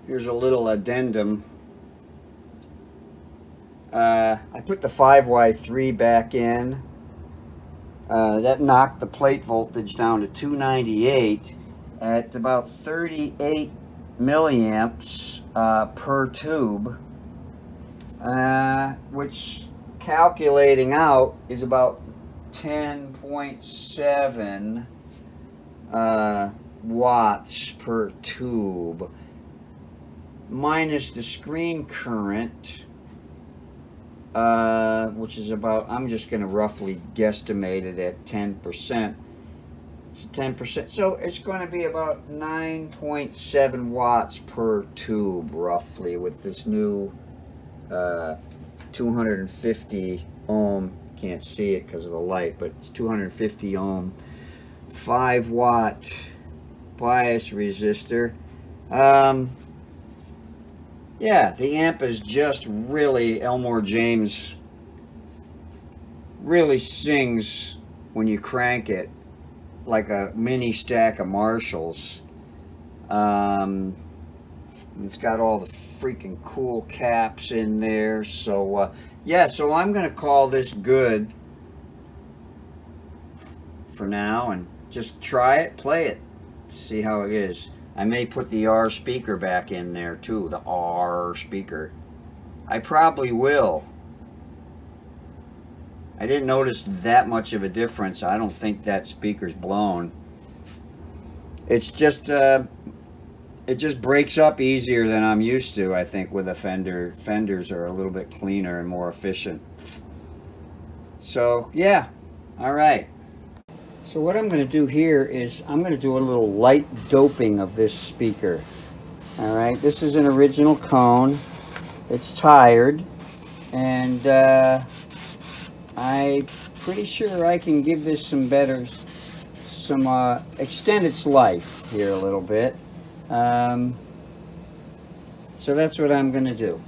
Here's a little addendum. I put the 5Y3 back in. That knocked the plate voltage down to 298 at about 38 milliamps per tube, which calculating out is about 10.7 watts per tube, minus the screen current, which is about, I'm just going to roughly guesstimate it at 10%. So 10%, so it's going to be about 9.7 watts per tube, roughly, with this new 250 ohm, can't see it because of the light, but it's 250 ohm, 5 watt bias resistor. Yeah, the amp is just really, Elmore James really sings when you crank it like a mini stack of Marshalls. It's got all the freaking cool caps in there. So yeah, so I'm gonna call this good for now and just try it, play it, see how it is. I may put the R speaker back in there too, the R speaker. I probably will. I didn't notice that much of a difference. I don't think that speaker's blown. It's just, it just breaks up easier than I'm used to, I think, with a Fender. Fenders are a little bit cleaner and more efficient. So, yeah, all right. So what I'm going to do here is I'm going to do a little light doping of this speaker. All right, this is an original cone. It's tired, and I'm pretty sure I can give this some extend its life here a little bit. So that's what I'm going to do.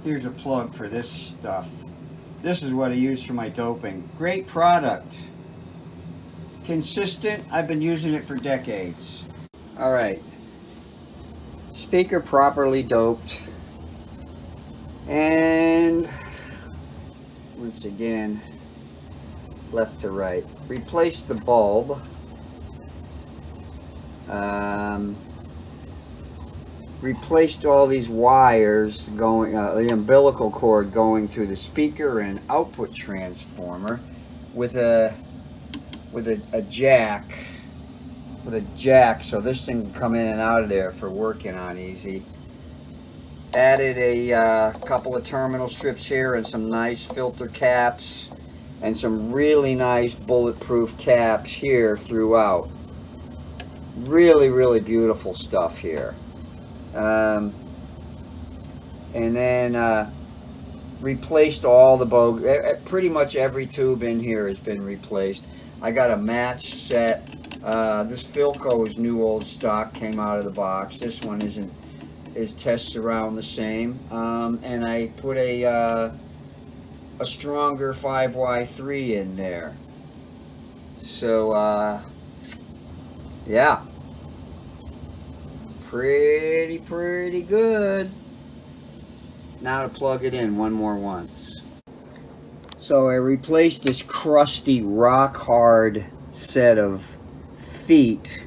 Here's a plug for this stuff. This is what I use for my doping. Great product. Consistent. I've been using it for decades. All right. Speaker properly doped. And once again, left to right. Replace the bulb. Replaced all these wires going, the umbilical cord going to the speaker and output transformer with a jack, so this thing can come in and out of there for working on easy. Added a couple of terminal strips here and some nice filter caps and some really nice bulletproof caps here throughout. Really, really beautiful stuff here. And then replaced all the pretty much every tube in here has been replaced. I got a match set. This Philco is new old stock, came out of the box. This one is tests around the same. And I put a stronger 5Y3 in there. So yeah, pretty good. Now to plug it in one more once. So I replaced this crusty rock hard set of feet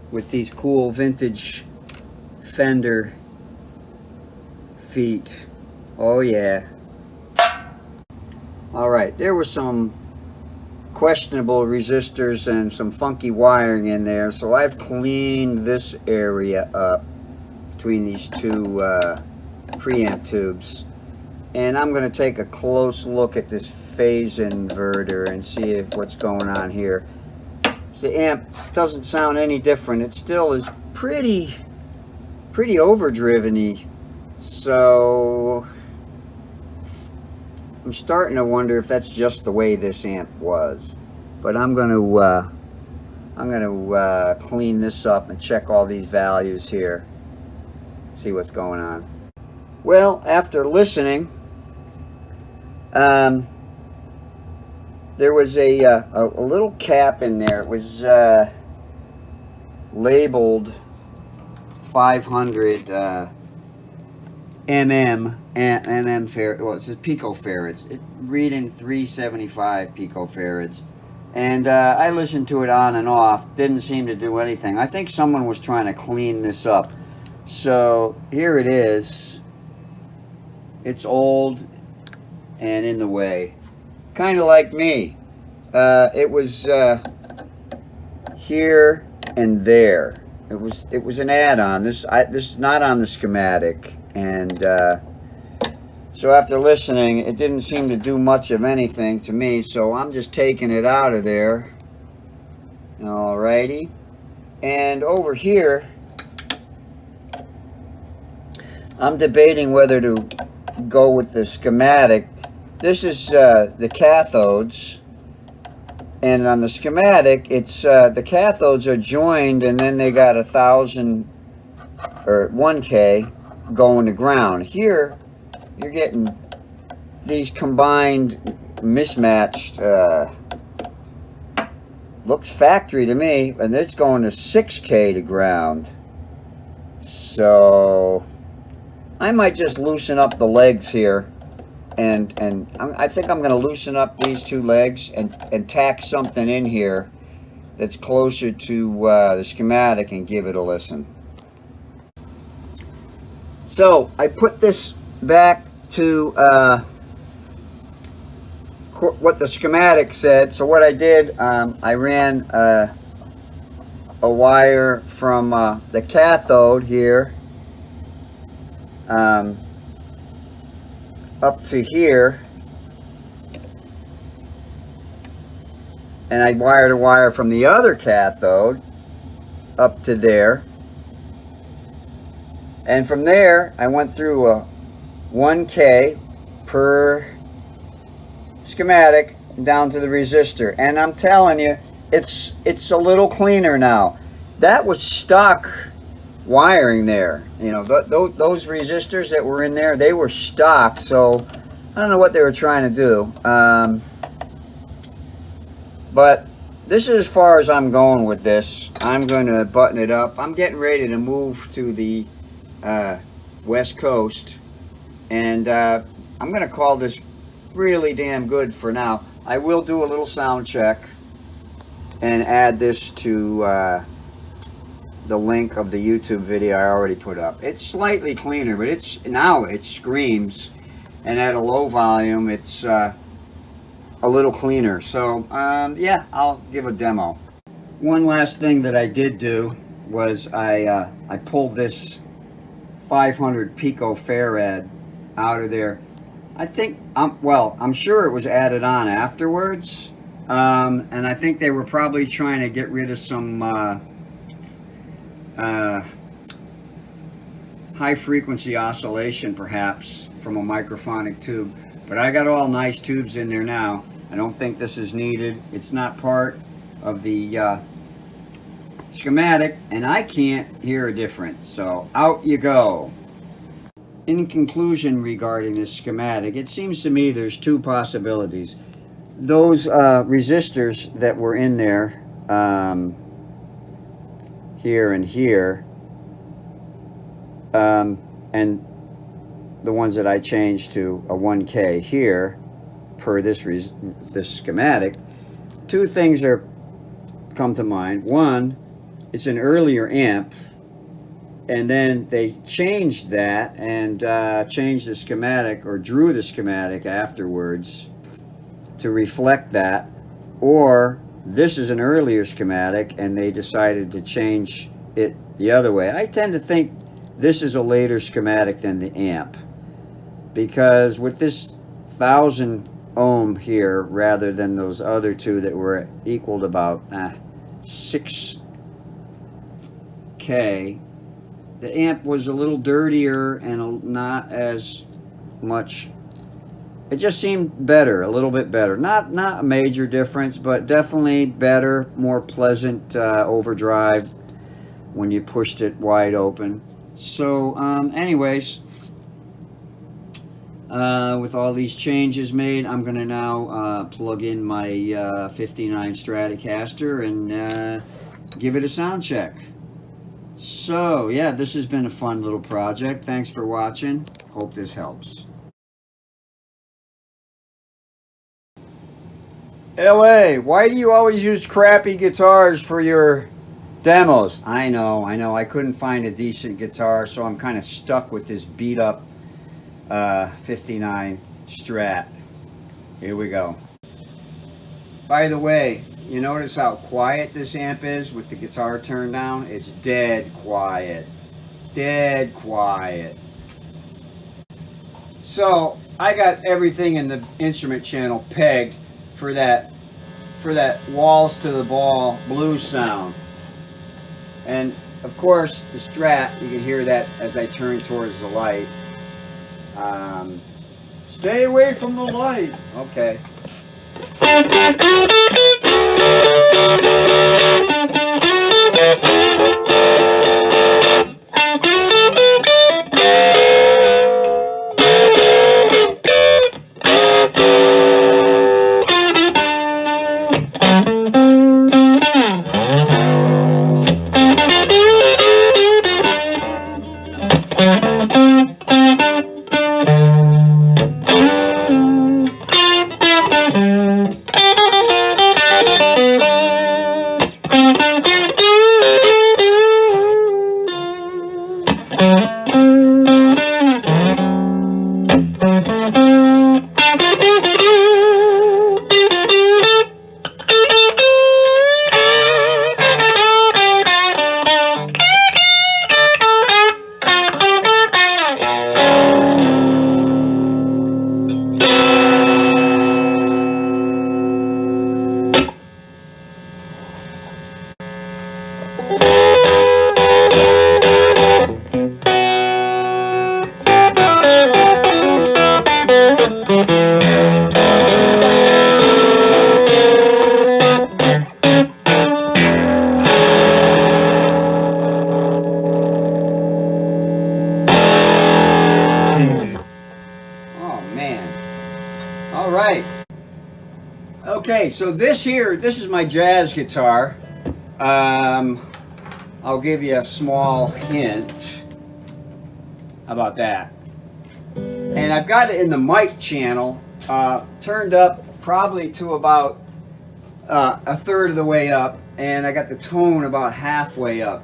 with these cool vintage Fender feet. Oh yeah. All right, there were some questionable resistors and some funky wiring in there, so I've cleaned this area up between these two preamp tubes. And I'm going to take a close look at this phase inverter and see what's going on here. The amp doesn't sound any different. It still is pretty overdriven-y. So I'm starting to wonder if that's just the way this amp was. But I'm going to clean this up and check all these values here. See what's going on. Well, after listening, there was a little cap in there. It was labeled 500 mm well, it says picofarads. It reading 375 picofarads, and I listened to it on and off. Didn't seem to do anything. I think someone was trying to clean this up. So here it is. It's old and in the way, kind of like me. It was here and there. It was an add-on. This is not on the schematic, and so after listening, it didn't seem to do much of anything to me. So I'm just taking it out of there. Alrighty, and over here, I'm debating whether to go with the schematic. This is the cathodes. And on the schematic, it's the cathodes are joined, and then they got 1,000 or 1K going to ground. Here, you're getting these combined, mismatched. Looks factory to me, and it's going to 6K to ground. So I might just loosen up the legs here. And I think I'm going to loosen up these two legs and tack something in here that's closer to the schematic and give it a listen. So I put this back to what the schematic said. So what I did, I ran a wire from the cathode here up to here, and I wired a wire from the other cathode up to there, and from there I went through a 1K per schematic down to the resistor, and I'm telling you, it's a little cleaner now. That was stock wiring there. You know, those resistors that were in there, they were stock, so I don't know what they were trying to do. But this is as far as I'm going with this. I'm going to button it up. I'm getting ready to move to the West Coast, and I'm going to call this really damn good for now. I will do a little sound check and add this to the link of the YouTube video I already put up. It's slightly cleaner, but it screams, and at a low volume it's a little cleaner. So yeah, I'll give a demo. One last thing that I did do was I pulled this 500 picofarad out of there. I think I'm sure it was added on afterwards, and I think they were probably trying to get rid of some high frequency oscillation perhaps from a microphonic tube, but I got all nice tubes in there now. I don't think this is needed. It's not part of the schematic, and I can't hear a difference, so out you go. In conclusion regarding this schematic, it seems to me there's two possibilities. Those resistors that were in there, here and here, and the ones that I changed to a 1K here per this schematic, two things come to mind. One, it's an earlier amp, and then they changed that and changed the schematic, or drew the schematic afterwards to reflect that, or this is an earlier schematic and they decided to change it the other way. I tend to think this is a later schematic than the amp, because with this 1,000 ohm here rather than those other two that were equal to about 6K, the amp was a little dirtier and not as much. It just seemed better, a little bit better. Not a major difference, but definitely better, more pleasant overdrive when you pushed it wide open. So anyways, with all these changes made, I'm going to now plug in my 59 Stratocaster and give it a sound check. So, yeah, this has been a fun little project. Thanks for watching. Hope this helps. LA, why do you always use crappy guitars for your demos? I know. I couldn't find a decent guitar, so I'm kind of stuck with this beat up 59 Strat. Here we go. By the way, you notice how quiet this amp is with the guitar turned down? It's dead quiet. Dead quiet. So I got everything in the instrument channel pegged for that walls to the ball blues sound. And of course the Strat, you can hear that as I turn towards the light. Stay away from the light. Okay. All right. Okay, so this is my jazz guitar. I'll give you a small hint about that. And I've got it in the mic channel, turned up probably to about a third of the way up, and I got the tone about halfway up.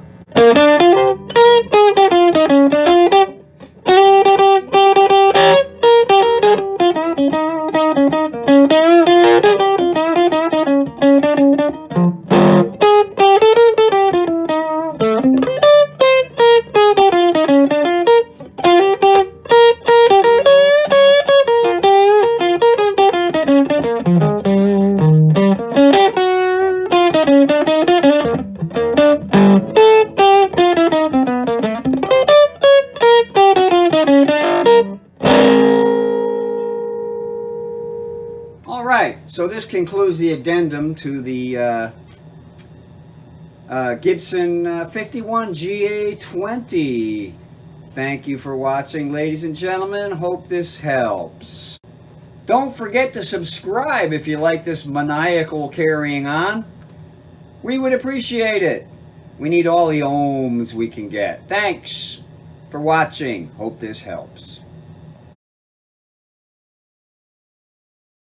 So this concludes the addendum to the Gibson 51 GA 20. Thank you for watching, ladies and gentlemen. Hope this helps. Don't forget to subscribe if you like this maniacal carrying on. We would appreciate it. We need all the ohms we can get. Thanks for watching. Hope this helps.